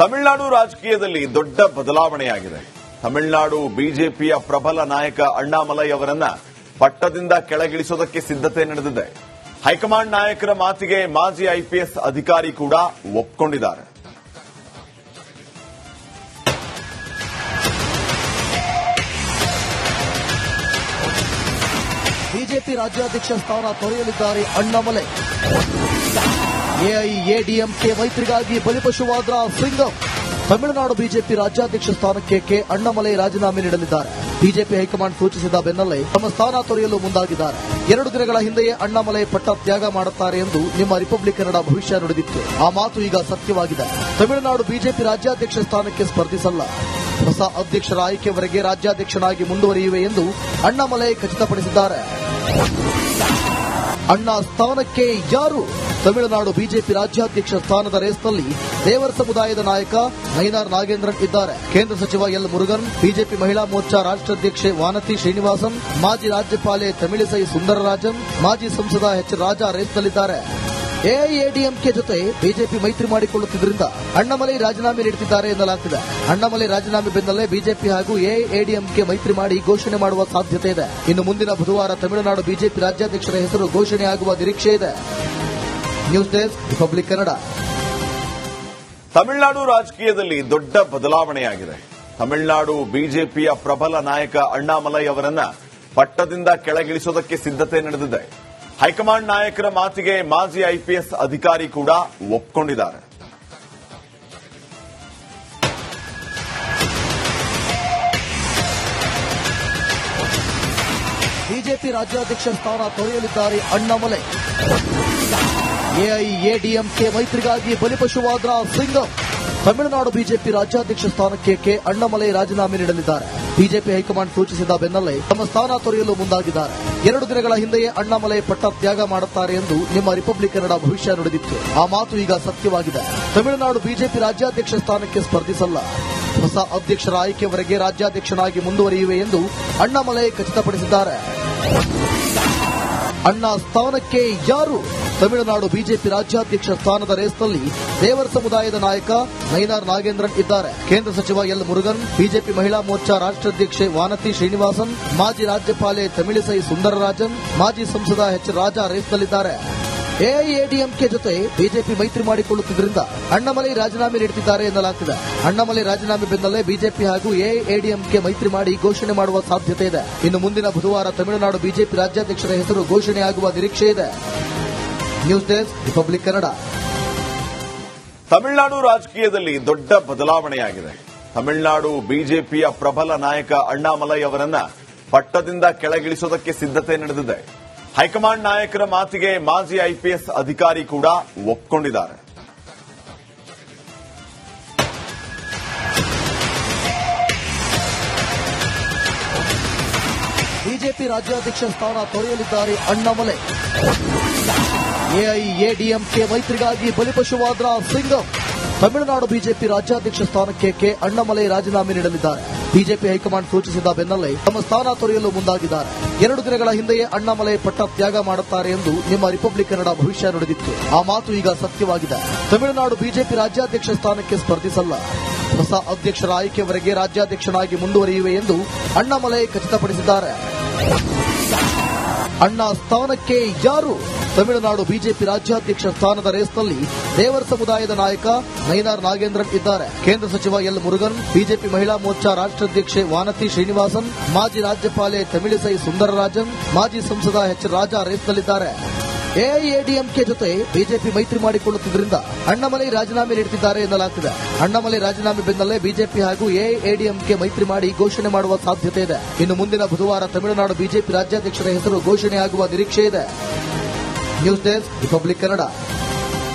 ತಮಿಳುನಾಡು ರಾಜಕೀಯದಲ್ಲಿ ದೊಡ್ಡ ಬದಲಾವಣೆಯಾಗಿದೆ. ತಮಿಳುನಾಡು ಬಿಜೆಪಿಯ ಪ್ರಬಲ ನಾಯಕ ಅಣ್ಣಾಮಲೈ ಅವರನ್ನ ಪಟ್ಟದಿಂದ ಕೆಳಗಿಳಿಸೋದಕ್ಕೆ ಸಿದ್ಧತೆ ನಡೆದಿದೆ. ಹೈಕಮಾಂಡ್ ನಾಯಕರ ಮಾತಿಗೆ ಮಾಜಿ ಐಪಿಎಸ್ ಅಧಿಕಾರಿ ಕೂಡ ಒಪ್ಪಿಕೊಂಡಿದ್ದಾರೆ. ಬಿಜೆಪಿ ರಾಜ್ಯಾಧ್ಯಕ್ಷ ಸ್ಥಾನ ತೊರೆಯಲಿದ್ದಾರೆ ಅಣ್ಣಾಮಲೈ. ಎಐಎಡಿಎಂಕೆ ಮೈತ್ರಿಗಾಗಿ ಬಲಿಪಶುವಾದ ಸಿಂಗಂ. ತಮಿಳುನಾಡು ಬಿಜೆಪಿ ರಾಜ್ಯಾಧ್ಯಕ್ಷ ಸ್ಥಾನಕ್ಕೆ ಕೆ ಅಣ್ಣಾಮಲೈ ರಾಜೀನಾಮೆ ನೀಡಲಿದ್ದಾರೆ. ಬಿಜೆಪಿ ಹೈಕಮಾಂಡ್ ಸೂಚಿಸಿದ ಬೆನ್ನಲ್ಲೇ ತಮ್ಮ ಸ್ಥಾನ ತೊರೆಯಲು ಮುಂದಾಗಿದ್ದಾರೆ. 2 ದಿನಗಳ ಹಿಂದೆಯೇ ಅಣ್ಣಾಮಲೈ ಪಟ್ಟ ತ್ಯಾಗ ಮಾಡುತ್ತಾರೆ ಎಂದು ನಿಮ್ಮ ರಿಪಬ್ಲಿಕ್ ಕನ್ನಡ ಭವಿಷ್ಯ ನುಡಿದಿತ್ತು. ಆ ಮಾತು ಈಗ ಸತ್ಯವಾಗಿದೆ. ತಮಿಳುನಾಡು ಬಿಜೆಪಿ ರಾಜ್ಯಾಧ್ಯಕ್ಷ ಸ್ಥಾನಕ್ಕೆ ಸ್ಪರ್ಧಿಸಲ್ಲ. ಹೊಸ ಅಧ್ಯಕ್ಷರ ಆಯ್ಕೆವರೆಗೆ ರಾಜ್ಯಾಧ್ಯಕ್ಷನಾಗಿ ಮುಂದುವರಿಯುವೆ ಎಂದು ಅಣ್ಣಾಮಲೈ ಖಚಿತಪಡಿಸಿದ್ದಾರೆ. ಅಣ್ಣಾ ಸ್ಥಾನಕ್ಕೆ ಯಾರು? ತಮಿಳುನಾಡು ಬಿಜೆಪಿ ರಾಜ್ಯಾಧ್ಯಕ್ಷ ಸ್ಥಾನದ ರೇಸ್ನಲ್ಲಿ ದೇವರ ಸಮುದಾಯದ ನಾಯಕ ನೈನಾರ್ ನಾಗೇಂದ್ರನ್ ಇದ್ದಾರೆ. ಕೇಂದ್ರ ಸಚಿವ ಎಲ್ ಮುರುಗನ್, ಬಿಜೆಪಿ ಮಹಿಳಾ ಮೋರ್ಚಾ ರಾಷ್ಟ್ರಾಧ್ಯಕ್ಷೆ ವಾನತಿ ಶ್ರೀನಿವಾಸನ್, ಮಾಜಿ ರಾಜ್ಯಪಾಲೆ ತಮಿಳಿಸೈ ಸುಂದರರಾಜನ್, ಮಾಜಿ ಸಂಸದ ಎಚ್ ರಾಜಾ ರೇಸ್ನಲ್ಲಿದ್ದಾರೆ. ಎಐಎಡಿಎಂಕೆ ಜೊತೆ ಬಿಜೆಪಿ ಮೈತ್ರಿ ಮಾಡಿಕೊಳ್ಳುತ್ತಿದ್ದರಿಂದ ಅಣ್ಣಾಮಲೈ ರಾಜೀನಾಮೆ ನೀಡುತ್ತಿದ್ದಾರೆ ಎನ್ನಲಾಗ್ತಿದೆ. ಅಣ್ಣಾಮಲೈ ರಾಜೀನಾಮೆ ಬೆನ್ನಲ್ಲೇ ಬಿಜೆಪಿ ಹಾಗೂ ಎಐಎಡಿಎಂಕೆ ಮೈತ್ರಿ ಮಾಡಿ ಘೋಷಣೆ ಮಾಡುವ ಸಾಧ್ಯತೆ ಇದೆ. ಇನ್ನು ಮುಂದಿನ ಬುಧವಾರ ತಮಿಳುನಾಡು ಬಿಜೆಪಿ ರಾಜ್ಯಾಧ್ಯಕ್ಷರ ಹೆಸರು ಘೋಷಣೆಯಾಗುವ ನಿರೀಕ್ಷೆ ಇದೆ. News desk, republic Kannada. Tamil Nadu ರಾಜಕೀಯದಲ್ಲಿ ದೊಡ್ಡ ಬದಲಾವಣೆಯಾಗಿದೆ. ತಮಿಳುನಾಡು ಬಿಜೆಪಿಯ ಪ್ರಬಲ ನಾಯಕ ಅಣ್ಣಾಮಲೈ ಅವರನ್ನ ಪಟ್ಟದಿಂದ ಕೆಳಗಿಳಿಸೋದಕ್ಕೆ ಸಿದ್ಧತೆ ನಡೆದಿದೆ. ಹೈಕಮಾಂಡ್ ನಾಯಕರ ಮಾತಿಗೆ ಮಾಜಿ ಐಪಿಎಸ್ ಅಧಿಕಾರಿ ಕೂಡ ಒಪ್ಪಿಕೊಂಡಿದ್ದಾರೆ. ಬಿಜೆಪಿ ರಾಜ್ಯಾಧ್ಯಕ್ಷ ಸ್ಥಾನ ತೊರೆಯಲಿದ್ದಾರೆ ಅಣ್ಣಾಮಲೈ. ಎಐಎಡಿಎಂಕೆ ಮೈತ್ರಿಗಾಗಿ ಬಲಿಪಶುವಾದ ಸಿಂಗಂ. ತಮಿಳುನಾಡು ಬಿಜೆಪಿ ರಾಜ್ಯಾಧ್ಯಕ್ಷ ಸ್ಥಾನಕ್ಕೆ ಕೆ ಅಣ್ಣಾಮಲೈ ರಾಜೀನಾಮೆ ನೀಡಲಿದ್ದಾರೆ. ಬಿಜೆಪಿ ಹೈಕಮಾಂಡ್ ಸೂಚಿಸಿದ ಬೆನ್ನಲ್ಲೇ ತಮ್ಮ ಸ್ಥಾನ ತೊರೆಯಲು ಮುಂದಾಗಿದ್ದಾರೆ. 2 ದಿನಗಳ ಹಿಂದೆಯೇ ಅಣ್ಣಾಮಲೈ ಪಟ್ಟ ತ್ಯಾಗ ಮಾಡುತ್ತಾರೆ ಎಂದು ನಿಮ್ಮ ರಿಪಬ್ಲಿಕ್ ಕನ್ನಡ ಭವಿಷ್ಯ ನುಡಿದಿತ್ತು. ಆ ಮಾತು ಈಗ ಸತ್ಯವಾಗಿದೆ. ತಮಿಳುನಾಡು ಬಿಜೆಪಿ ರಾಜ್ಯಾಧ್ಯಕ್ಷ ಸ್ಥಾನಕ್ಕೆ ಸ್ಪರ್ಧಿಸಲ್ಲ. ಹೊಸ ಅಧ್ಯಕ್ಷರ ಆಯ್ಕೆವರೆಗೆ ರಾಜ್ಯಾಧ್ಯಕ್ಷನಾಗಿ ಮುಂದುವರಿಯುವೆ ಎಂದು ಅಣ್ಣಾಮಲೈ ಖಚಿತಪಡಿಸಿದ್ದಾರೆ. ಅಣ್ಣಾ ಸ್ಥಾನಕ್ಕೆ ಯಾರು? ತಮಿಳುನಾಡು ಬಿಜೆಪಿ ರಾಜ್ಯಾಧ್ಯಕ್ಷ ಸ್ಥಾನದ ರೇಸ್ನಲ್ಲಿ ದೇವರ ಸಮುದಾಯದ ನಾಯಕ ನೈನಾರ್ ನಾಗೇಂದ್ರನ್ ಇದ್ದಾರೆ. ಕೇಂದ್ರ ಸಚಿವ ಎಲ್ ಮುರುಗನ್, ಬಿಜೆಪಿ ಮಹಿಳಾ ಮೋರ್ಚಾ ರಾಷ್ಟ್ರಾಧ್ಯಕ್ಷೆ ವಾನತಿ ಶ್ರೀನಿವಾಸನ್, ಮಾಜಿ ರಾಜ್ಯಪಾಲೆ ತಮಿಳಿಸೈ ಸುಂದರರಾಜನ್, ಮಾಜಿ ಸಂಸದ ಎಚ್ ರಾಜಾ ರೇಸ್ನಲ್ಲಿದ್ದಾರೆ. ಎಐಎಡಿಎಂಕೆ ಜೊತೆ ಬಿಜೆಪಿ ಮೈತ್ರಿ ಮಾಡಿಕೊಳ್ಳುತ್ತಿದ್ದರಿಂದ ಅಣ್ಣಾಮಲೈ ರಾಜೀನಾಮೆ ನೀಡುತ್ತಿದ್ದಾರೆ ಎನ್ನಲಾಗ್ತಿದೆ. ಅಣ್ಣಾಮಲೈ ರಾಜೀನಾಮೆ ಬೆನ್ನಲ್ಲೇ ಬಿಜೆಪಿ ಹಾಗೂ ಎಐಎಡಿಎಂಕೆ ಮೈತ್ರಿ ಮಾಡಿ ಘೋಷಣೆ ಮಾಡುವ ಸಾಧ್ಯತೆ ಇದೆ. ಇನ್ನು ಮುಂದಿನ ಬುಧವಾರ ತಮಿಳುನಾಡು ಬಿಜೆಪಿ ರಾಜ್ಯಾಧ್ಯಕ್ಷರ ಹೆಸರು ಘೋಷಣೆಯಾಗುವ ನಿರೀಕ್ಷೆ ಇದೆ. News desk, republic Kannada. Tamil Nadu ರಾಜಕೀಯದಲ್ಲಿ ದೊಡ್ಡ ಬದಲಾವಣೆಯಾಗಿದೆ. ತಮಿಳುನಾಡು ಬಿಜೆಪಿಯ ಪ್ರಬಲ ನಾಯಕ ಅಣ್ಣಾಮಲೈ ಅವರನ್ನ ಪಟ್ಟದಿಂದ ಕೆಳಗಿಳಿಸೋದಕ್ಕೆ ಸಿದ್ಧತೆ ನಡೆದಿದೆ. ಹೈಕಮಾಂಡ್ ನಾಯಕರ ಮಾತಿಗೆ ಮಾಜಿ ಐಪಿಎಸ್ ಅಧಿಕಾರಿ ಕೂಡ ಒಪ್ಪಿಕೊಂಡಿದ್ದಾರೆ. ಬಿಜೆಪಿ ರಾಜ್ಯಾಧ್ಯಕ್ಷ ಸ್ಥಾನ ತೊರೆಯಲಿದ್ದಾರೆ ಅಣ್ಣಾಮಲೈ. ಎಐಎಡಿಎಂಕೆ ಮೈತ್ರಿಗಾಗಿ ಬಲಿಪಶುವಾದ ಸಿಂಗಂ. ತಮಿಳುನಾಡು ಬಿಜೆಪಿ ರಾಜ್ಯಾಧ್ಯಕ್ಷ ಸ್ಥಾನಕ್ಕೆ ಕೆ ಅಣ್ಣಾಮಲೈ ರಾಜೀನಾಮೆ ನೀಡಲಿದ್ದಾರೆ. ಬಿಜೆಪಿ ಹೈಕಮಾಂಡ್ ಸೂಚಿಸಿದ ಬೆನ್ನಲ್ಲೇ ತಮ್ಮ ಸ್ಥಾನ ತೊರೆಯಲು ಮುಂದಾಗಿದ್ದಾರೆ. 2 ದಿನಗಳ ಹಿಂದೆಯೇ ಅಣ್ಣಾಮಲೈ ಪಟ್ಟ ತ್ಯಾಗ ಮಾಡುತ್ತಾರೆ ಎಂದು ನಿಮ್ಮ ರಿಪಬ್ಲಿಕ್ ಕನ್ನಡ ಭವಿಷ್ಯ ನುಡಿದಿತ್ತು. ಆ ಮಾತು ಈಗ ಸತ್ಯವಾಗಿದೆ. ತಮಿಳುನಾಡು ಬಿಜೆಪಿ ರಾಜ್ಯಾಧ್ಯಕ್ಷ ಸ್ಥಾನಕ್ಕೆ ಸ್ಪರ್ಧಿಸಲ್ಲ. ಹೊಸ ಅಧ್ಯಕ್ಷರ ಆಯ್ಕೆವರೆಗೆ ರಾಜ್ಯಾಧ್ಯಕ್ಷನಾಗಿ ಮುಂದುವರಿಯುವೆ ಎಂದು ಅಣ್ಣಾಮಲೈ ಖಚಿತಪಡಿಸಿದ್ದಾರೆ. ಅಣ್ಣಾ ಸ್ಥಾನಕ್ಕೆ ಯಾರು? ತಮಿಳುನಾಡು ಬಿಜೆಪಿ ರಾಜ್ಯಾಧ್ಯಕ್ಷ ಸ್ಥಾನದ ರೇಸ್ನಲ್ಲಿ ದೇವರ ಸಮುದಾಯದ ನಾಯಕ ನೈನಾರ್ ನಾಗೇಂದ್ರನ್ ಇದ್ದಾರೆ. ಕೇಂದ್ರ ಸಚಿವ ಎಲ್ ಮುರುಗನ್, ಬಿಜೆಪಿ ಮಹಿಳಾ ಮೋರ್ಚಾ ರಾಷ್ಟ್ರಾಧ್ಯಕ್ಷೆ ವಾನತಿ ಶ್ರೀನಿವಾಸನ್, ಮಾಜಿ ರಾಜ್ಯಪಾಲೆ ತಮಿಳಿಸೈ ಸುಂದರರಾಜನ್, ಮಾಜಿ ಸಂಸದ ಎಚ್ ರಾಜಾ ರೇಸ್ನಲ್ಲಿದ್ದಾರೆ. ಎಐಎಡಿಎಂಕೆ ಜೊತೆ ಬಿಜೆಪಿ ಮೈತ್ರಿ ಮಾಡಿಕೊಳ್ಳುತ್ತಿದ್ದರಿಂದ ಅಣ್ಣಾಮಲೈ ರಾಜೀನಾಮೆ ನೀಡುತ್ತಿದ್ದಾರೆ ಎನ್ನಲಾಗ್ತಿದೆ. ಅಣ್ಣಾಮಲೈ ರಾಜೀನಾಮೆ ಬೆನ್ನಲ್ಲೇ ಬಿಜೆಪಿ ಹಾಗೂ ಎಐಎಡಿಎಂಕೆ ಮೈತ್ರಿ ಮಾಡಿ ಘೋಷಣೆ ಮಾಡುವ ಸಾಧ್ಯತೆ ಇದೆ. ಇನ್ನು ಮುಂದಿನ ಬುಧವಾರ ತಮಿಳುನಾಡು ಬಿಜೆಪಿ ರಾಜ್ಯಾಧ್ಯಕ್ಷರ ಹೆಸರು ಘೋಷಣೆಯಾಗುವ ನಿರೀಕ್ಷೆ ಇದೆ. News desk, republic Kannada.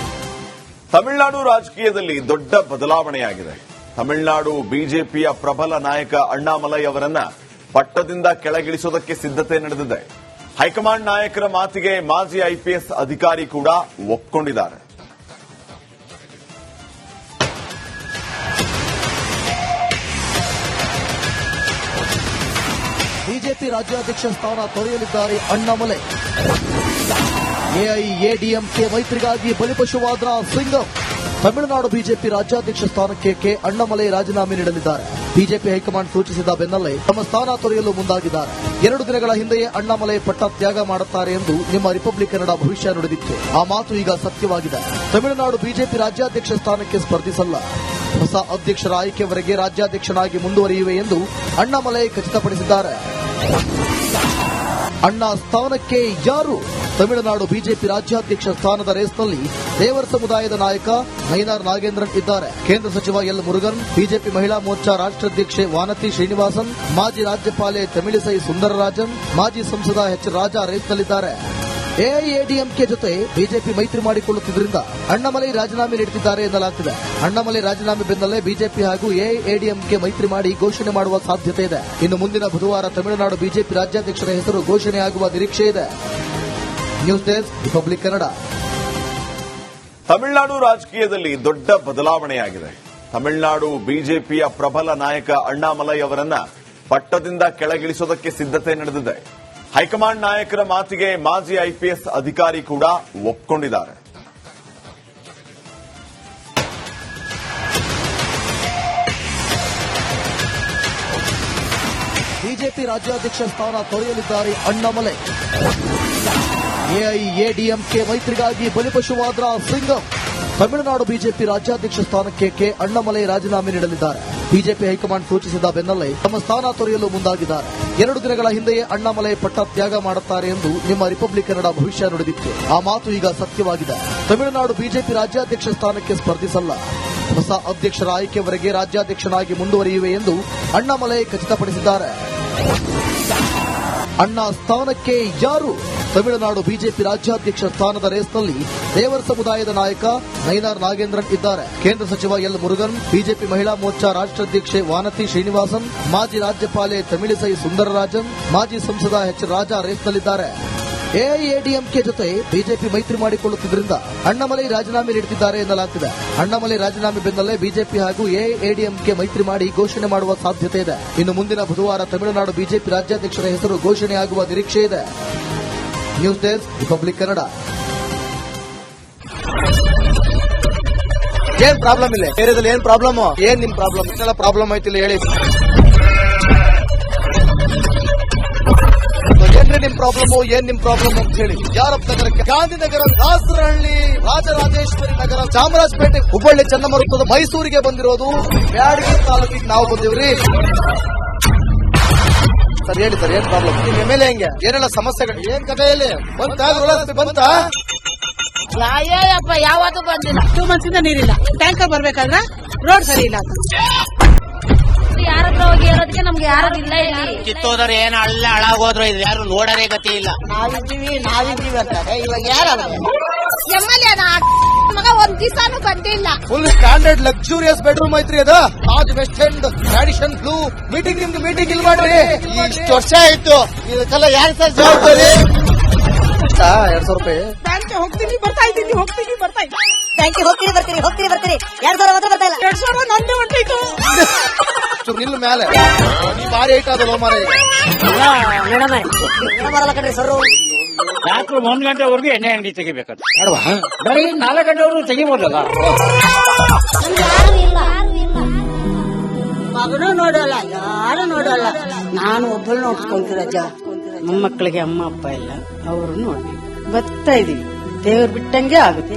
Tamil Nadu ರಾಜಕೀಯದಲ್ಲಿ ದೊಡ್ಡ ಬದಲಾವಣೆಯಾಗಿದೆ. ತಮಿಳುನಾಡು ಬಿಜೆಪಿಯ ಪ್ರಬಲ ನಾಯಕ ಅಣ್ಣಾಮಲೈ ಅವರನ್ನ ಪಟ್ಟದಿಂದ ಕೆಳಗಿಳಿಸೋದಕ್ಕೆ ಸಿದ್ಧತೆ ನಡೆದಿದೆ. ಹೈಕಮಾಂಡ್ ನಾಯಕರ ಮಾತಿಗೆ ಮಾಜಿ ಐಪಿಎಸ್ ಅಧಿಕಾರಿ ಕೂಡ ಒಪ್ಪಿಕೊಂಡಿದ್ದಾರೆ. ಬಿಜೆಪಿ ರಾಜ್ಯಾಧ್ಯಕ್ಷ ಸ್ಥಾನ ತೊರೆಯಲಿದ್ದಾರೆ ಅಣ್ಣಾಮಲೈ. ಎಐಎಡಿಎಂಕೆ ಮೈತ್ರಿಗಾಗಿ ಬಲಿಪಶುವಾದ ಸಿಂಗಂ. ತಮಿಳುನಾಡು ಬಿಜೆಪಿ ರಾಜ್ಯಾಧ್ಯಕ್ಷ ಸ್ಥಾನಕ್ಕೆ ಕೆ ಅಣ್ಣಾಮಲೈ ರಾಜೀನಾಮೆ ನೀಡಲಿದ್ದಾರೆ. ಬಿಜೆಪಿ ಹೈಕಮಾಂಡ್ ಸೂಚಿಸಿದ ಬೆನ್ನಲ್ಲೇ ತಮ್ಮ ಸ್ಥಾನ ತೊರೆಯಲು ಮುಂದಾಗಿದ್ದಾರೆ. 2 ದಿನಗಳ ಹಿಂದೆಯೇ ಅಣ್ಣಾಮಲೈ ಪಟ್ಟ ತ್ಯಾಗ ಮಾಡುತ್ತಾರೆ ಎಂದು ನಿಮ್ಮ ರಿಪಬ್ಲಿಕ್ ಕನ್ನಡ ಭವಿಷ್ಯ ನುಡಿದಿತ್ತು. ಆ ಮಾತು ಈಗ ಸತ್ಯವಾಗಿದೆ. ತಮಿಳುನಾಡು ಬಿಜೆಪಿ ರಾಜ್ಯಾಧ್ಯಕ್ಷ ಸ್ಥಾನಕ್ಕೆ ಸ್ಪರ್ಧಿಸಲ್ಲ. ಹೊಸ ಅಧ್ಯಕ್ಷರ ಆಯ್ಕೆವರೆಗೆ ರಾಜ್ಯಾಧ್ಯಕ್ಷನಾಗಿ ಮುಂದುವರಿಯುವೆ ಎಂದು ಅಣ್ಣಾಮಲೈ ಖಚಿತಪಡಿಸಿದ್ದಾರೆ. ಅಣ್ಣಾ ಸ್ಥಾನಕ್ಕೆ ಯಾರು? ತಮಿಳುನಾಡು ಬಿಜೆಪಿ ರಾಜ್ಯಾಧ್ಯಕ್ಷ ಸ್ಥಾನದ ರೇಸ್ನಲ್ಲಿ ದೇವರ ಸಮುದಾಯದ ನಾಯಕ ನೈನಾರ್ ನಾಗೇಂದ್ರನ್ ಇದ್ದಾರೆ. ಕೇಂದ್ರ ಸಚಿವ ಎಲ್ ಮುರುಗನ್, ಬಿಜೆಪಿ ಮಹಿಳಾ ಮೋರ್ಚಾ ರಾಷ್ಟ್ರಾಧ್ಯಕ್ಷೆ ವಾನತಿ ಶ್ರೀನಿವಾಸನ್, ಮಾಜಿ ರಾಜ್ಯಪಾಲೆ ತಮಿಳಿಸೈ ಸುಂದರರಾಜನ್, ಮಾಜಿ ಸಂಸದ ಎಚ್ ರಾಜಾ ರೇಸ್ನಲ್ಲಿದ್ದಾರೆ. ಎಐಎಡಿಎಂಕೆ ಜೊತೆ ಬಿಜೆಪಿ ಮೈತ್ರಿ ಮಾಡಿಕೊಳ್ಳುತ್ತಿದ್ದರಿಂದ ಅಣ್ಣಾಮಲೈ ರಾಜೀನಾಮೆ ನೀಡುತ್ತಿದ್ದಾರೆ ಎನ್ನಲಾಗುತ್ತಿದೆ. ಅಣ್ಣಾಮಲೈ ರಾಜೀನಾಮೆ ಬೆನ್ನಲ್ಲೇ ಬಿಜೆಪಿ ಹಾಗೂ ಎಐಎಡಿಎಂಕೆ ಮೈತ್ರಿ ಮಾಡಿ ಘೋಷಣೆ ಮಾಡುವ ಸಾಧ್ಯತೆ ಇದೆ. ಇನ್ನು ಮುಂದಿನ ಬುಧವಾರ ತಮಿಳುನಾಡು ಬಿಜೆಪಿ ರಾಜ್ಯಾಧ್ಯಕ್ಷರ ಹೆಸರು ಘೋಷಣೆಯಾಗುವ ನಿರೀಕ್ಷೆ ಇದೆ. News desk, republic Kannada. Tamil Nadu ರಾಜಕೀಯದಲ್ಲಿ ದೊಡ್ಡ ಬದಲಾವಣೆಯಾಗಿದೆ. ತಮಿಳುನಾಡು ಬಿಜೆಪಿಯ ಪ್ರಬಲ ನಾಯಕ ಅಣ್ಣಾಮಲೈ ಅವರನ್ನ ಪಟ್ಟದಿಂದ ಕೆಳಗಿಳಿಸೋದಕ್ಕೆ ಸಿದ್ಧತೆ ನಡೆದಿದೆ. ಹೈಕಮಾಂಡ್ ನಾಯಕರ ಮಾತಿಗೆ ಮಾಜಿ ಐಪಿಎಸ್ ಅಧಿಕಾರಿ ಕೂಡ ಒಪ್ಪಿಕೊಂಡಿದ್ದಾರೆ. ಬಿಜೆಪಿ ರಾಜ್ಯಾಧ್ಯಕ್ಷ ಸ್ಥಾನ ತೊರೆಯಲಿದ್ದಾರೆ ಅಣ್ಣಾಮಲೈ. ಎಐಎಡಿಎಂಕೆ ಮೈತ್ರಿಗಾಗಿ ಬಲಿಪಶುವಾದ್ರ ಸಿಂಗಂ. ತಮಿಳುನಾಡು ಬಿಜೆಪಿ ರಾಜ್ಯಾಧ್ಯಕ್ಷ ಸ್ಥಾನಕ್ಕೆ ಕೆ ಅಣ್ಣಾಮಲೈ ರಾಜೀನಾಮೆ ನೀಡಲಿದ್ದಾರೆ. ಬಿಜೆಪಿ ಹೈಕಮಾಂಡ್ ಸೂಚಿಸಿದ ಬೆನ್ನಲ್ಲೇ ತಮ್ಮ ಸ್ಥಾನ ತೊರೆಯಲು ಮುಂದಾಗಿದ್ದಾರೆ. 2 ದಿನಗಳ ಹಿಂದೆಯೇ ಅಣ್ಣಾಮಲೈ ಪಟ್ಟ ತ್ಯಾಗ ಮಾಡುತ್ತಾರೆ ಎಂದು ನಿಮ್ಮ ರಿಪಬ್ಲಿಕ್ ಕನ್ನಡ ಭವಿಷ್ಯ ನುಡಿದಿತ್ತು. ಆ ಮಾತು ಈಗ ಸತ್ಯವಾಗಿದೆ. ತಮಿಳುನಾಡು ಬಿಜೆಪಿ ರಾಜ್ಯಾಧ್ಯಕ್ಷ ಸ್ಥಾನಕ್ಕೆ ಸ್ಪರ್ಧಿಸಲ್ಲ. ಹೊಸ ಅಧ್ಯಕ್ಷರ ಆಯ್ಕೆವರೆಗೆ ರಾಜ್ಯಾಧ್ಯಕ್ಷನಾಗಿ ಮುಂದುವರಿಯುವೆ ಎಂದು ಅಣ್ಣಾಮಲೈ ಖಚಿತಪಡಿಸಿದ್ದಾರೆ. ಅಣ್ಣಾ ಸ್ಥಾನಕ್ಕೆ ಯಾರು? ತಮಿಳುನಾಡು ಬಿಜೆಪಿ ರಾಜ್ಯಾಧ್ಯಕ್ಷ ಸ್ಥಾನದ ರೇಸ್ನಲ್ಲಿ ದೇವರ ಸಮುದಾಯದ ನಾಯಕ ನೈನಾರ್ ನಾಗೇಂದ್ರನ್ ಇದ್ದಾರೆ. ಕೇಂದ್ರ ಸಚಿವ ಎಲ್ ಮುರುಗನ್, ಬಿಜೆಪಿ ಮಹಿಳಾ ಮೋರ್ಚಾ ರಾಷ್ಟ್ರಾಧ್ಯಕ್ಷೆ ವಾನತಿ ಶ್ರೀನಿವಾಸನ್, ಮಾಜಿ ರಾಜ್ಯಪಾಲೆ ತಮಿಳಿಸೈ ಸುಂದರರಾಜನ್, ಮಾಜಿ ಸಂಸದ ಎಚ್ ರಾಜಾ ರೇಸ್ನಲ್ಲಿದ್ದಾರೆ. ಎಐಎಡಿಎಂಕೆ ಜೊತೆ ಬಿಜೆಪಿ ಮೈತ್ರಿ ಮಾಡಿಕೊಳ್ಳುತ್ತಿದ್ದರಿಂದ ಅಣ್ಣಾಮಲೈ ರಾಜೀನಾಮೆ ನೀಡುತ್ತಿದ್ದಾರೆ ಎನ್ನಲಾಗುತ್ತಿದೆ. ಅಣ್ಣಾಮಲೈ ರಾಜೀನಾಮೆ ಬೆನ್ನಲ್ಲೇ ಬಿಜೆಪಿ ಹಾಗೂ ಎಐಎಡಿಎಂಕೆ ಮೈತ್ರಿ ಮಾಡಿ ಘೋಷಣೆ ಮಾಡುವ ಸಾಧ್ಯತೆ ಇದೆ. ಇನ್ನು ಮುಂದಿನ ಬುಧವಾರ ತಮಿಳುನಾಡು ಬಿಜೆಪಿ ರಾಜ್ಯಾಧ್ಯಕ್ಷರ ಹೆಸರು ಘೋಷಣೆಯಾಗುವ ನಿರೀಕ್ಷೆ ಇದೆ. News desk, republic Kannada. ಏನ್ ಪ್ರಾಬ್ಲಮ್ ಇಲ್ಲ ಏರಿಯಾದಲ್ಲಿ? ಏನ್ ಪ್ರಾಬ್ಲಮ್? ಏನ್ ನಿಮ್ ಪ್ರಾಬ್ಲಮ್? ಇದೆಲ್ಲ ಪ್ರಾಬ್ಲಮ್ ಆಯ್ತಿಲ್ಲ ಹೇಳಿ. ಏನ್ರಿ ನಿಮ್ ಪ್ರಾಬ್ಲಮ್? ಏನ್ ನಿಮ್ ಪ್ರಾಬ್ಲಮ್ ಅಂತ ಹೇಳಿ. ಯಾರಪ್ಪ ನಗರಕ್ಕೆ? ಗಾಂಧಿನಗರ, ದಾಸರಹಳ್ಳಿ, ರಾಜರಾಜೇಶ್ವರಿ ನಗರ, ಚಾಮರಾಜಪೇಟೆ, ಹುಬ್ಬಳ್ಳಿ, ಚನ್ನಮರುತ್ತದ, ಮೈಸೂರಿಗೆ ಬಂದಿರೋದು. ಬ್ಯಾಡಗಿ ತಾಲೂಕಿಗೆ ನಾವು ಬಂದಿವ್ರಿ. ಸರ್ ಹೇಳಿ ಸರ್, ಏನ್ ಪ್ರಾಬ್ಲಮ್? ನಿಮ್ ಎಮ್ಎಲ್ಎ ಹೆಂಗೆ? ಏನೆಲ್ಲ ಸಮಸ್ಯೆಗಳು? ಏನ್ ಕಥೆಯಲ್ಲಿ ಬಂತ? ಅಯ್ಯಪ್ಪ ಯಾವತ್ತೂ ಬಂದಿಲ್ಲ. 2 months ಇಂದ ನೀರಿಲ್ಲ. ಟ್ಯಾಂಕರ್ ಬರ್ಬೇಕಾದ್ರೆ ರೋಡ್ ಸರಿ ಇಲ್ಲ. ಯಾರತ್ರ ಹೋಗಿ ಇರೋದಕ್ಕೆ ನಮ್ಗೆ ಯಾರು ಇಲ್ಲ. ಕಿತ್ತೋದ್ರೆ ಏನು ಅಲ್ಲ ಹಾಳಾಗೋದ್ರು ಇದು ಯಾರು ನೋಡರೇ ಗತಿ ಇಲ್ಲ. ನಾವಿದ್ದೀವಿ ಅಂತಾರೆ. ಇವಾಗ ಯಾರು ಎಮ್ಎಲ್ಎ ಮಗ ಒಂದ್ ದಿವಸನೂ ಬಂದಿಲ್ಲ. ಫುಲ್ ಸ್ಟ್ಯಾಂಡರ್ಡ್ ಲಕ್ಸುರಿಯಸ್ ಬೆಡ್ರೂಮ್ ಐತ್ರಿ ಅದು. Taj west end, madison blue. Meeting ನಿಮ್ದು ಮೀಟಿಂಗ್ ಇಲ್ಲಿ ಮಾಡ್ರಿ. ಇಷ್ಟು ವರ್ಷ ಆಯ್ತು. ಇದಕ್ಕೆಲ್ಲ ಯಾರು ಸರ್ ಜವಾಬ್ದಾರಿ? 200 ರೂಪಾಯಿ ಬ್ಯಾಂಕ್ ಹೋಗ್ತೀನಿ ಬರ್ತಾ ಇದ್ದೀನಿ. ಬ್ಯಾಂಕಿಗೆ ಹೋಗ್ತೀರಿ ಬರ್ತೀರಿ 2,000 ಮಾತ್ರ ಬರ್ತಾ ಇಲ್ಲ. 2,000 ನಂದೇ ಹೊಂಟೈತು. ನಿಲ್ಲ ಮೇಲೆ ಭಾರಿ ಐಟ್ ಅದಲ್ಲ ಮಾರ. ಬರಲ್ಲ ಕಣ್ರಿ ಸರ್. ರಾತ್ರಿ 1 ಗಂಟೆವರೆಗೂ ಎಣ್ಣೆ ಅಂಗಡಿ ತೆಗಿಬೇಕಂತ. ಬರೀ 4 ಗಂಟೆವರೆಗೂ ತೆಗಿಬೋದಲ್ಲ. ಮಗನೂ ನೋಡಲ್ಲ, ಯಾರು ನೋಡಲ್ಲ. ನಾನು ಒಬ್ಬಳು ನೋಡ್ಕೊಂತೀರಜ್ಜ. ಮೊಮ್ಮಕ್ಕಳಿಗೆ ಅಮ್ಮ ಅಪ್ಪ ಇಲ್ಲ, ಅವರು ನೋಡಿ ಬರ್ತಾ ಇದೀವಿ. ದೇವ್ರು ಬಿಟ್ಟಂಗೆ ಆಗುತ್ತೆ.